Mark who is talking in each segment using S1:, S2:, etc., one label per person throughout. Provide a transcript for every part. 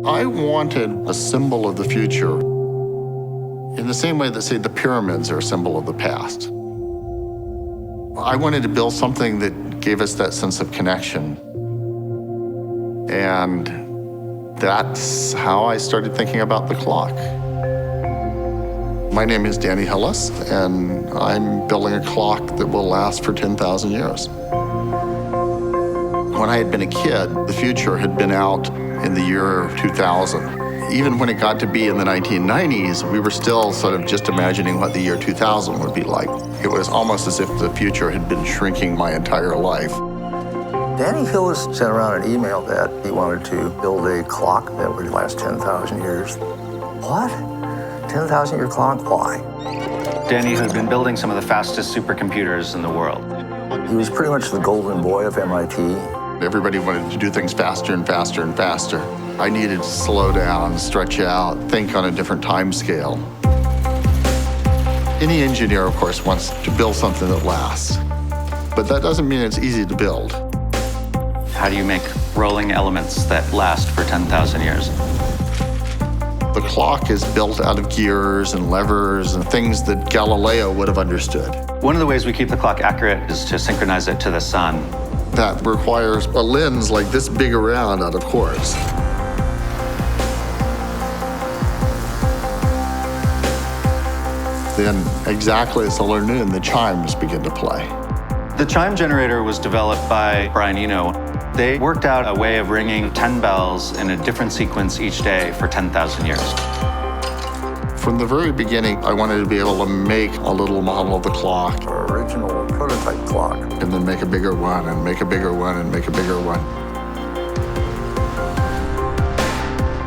S1: I wanted a symbol of the future in the same way that, say, the pyramids are a symbol of the past. I wanted to build something that gave us that sense of connection. And that's how I started thinking about the clock. My name is Danny Hillis, and I'm building a clock that will last for 10,000 years. When I had been a kid, the future had been out in the year 2000. Even when it got to be in the 1990s, we were still sort of just imagining what the year 2000 would be like. It was almost as if the future had been shrinking my entire life.
S2: Danny Hillis sent around an email that he wanted to build a clock that would last 10,000 years. What? 10,000-year clock? Why?
S3: Danny had been building some of the fastest supercomputers in the world.
S2: He was pretty much the golden boy of MIT.
S1: Everybody wanted to do things faster and faster and faster. I needed to slow down, stretch out, think on a different time scale. Any engineer, of course, wants to build something that lasts, but that doesn't mean it's easy to build.
S3: How do you make rolling elements that last for 10,000 years?
S1: The clock is built out of gears and levers and things that Galileo would have understood.
S3: One of the ways we keep the clock accurate is to synchronize it to the sun.
S1: That requires a lens like this big around out of course. Then, exactly at solar noon, the chimes begin to play.
S3: The chime generator was developed by Brian Eno. They worked out a way of ringing 10 bells in a different sequence each day for 10,000 years.
S1: From the very beginning, I wanted to be able to make a little model of the clock.
S2: Our original prototype clock.
S1: And then make a bigger one, and make a bigger one, and make a bigger one.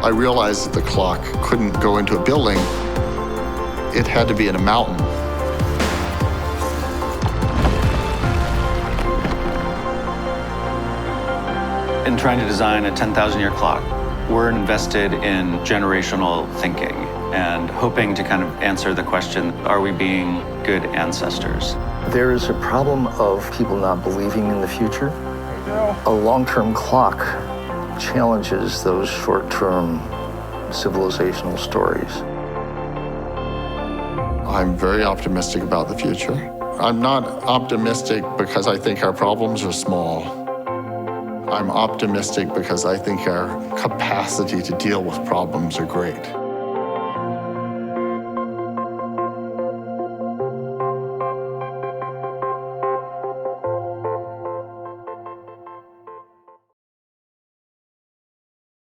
S1: I realized that the clock couldn't go into a building. It had to be in a mountain.
S3: In trying to design a 10,000-year clock, we're invested in generational thinking and hoping to kind of answer the question, are we being good ancestors?
S2: There is a problem of people not believing in the future. A long-term clock challenges those short-term civilizational stories.
S1: I'm very optimistic about the future. I'm not optimistic because I think our problems are small. I'm optimistic because I think our capacity to deal with problems are great.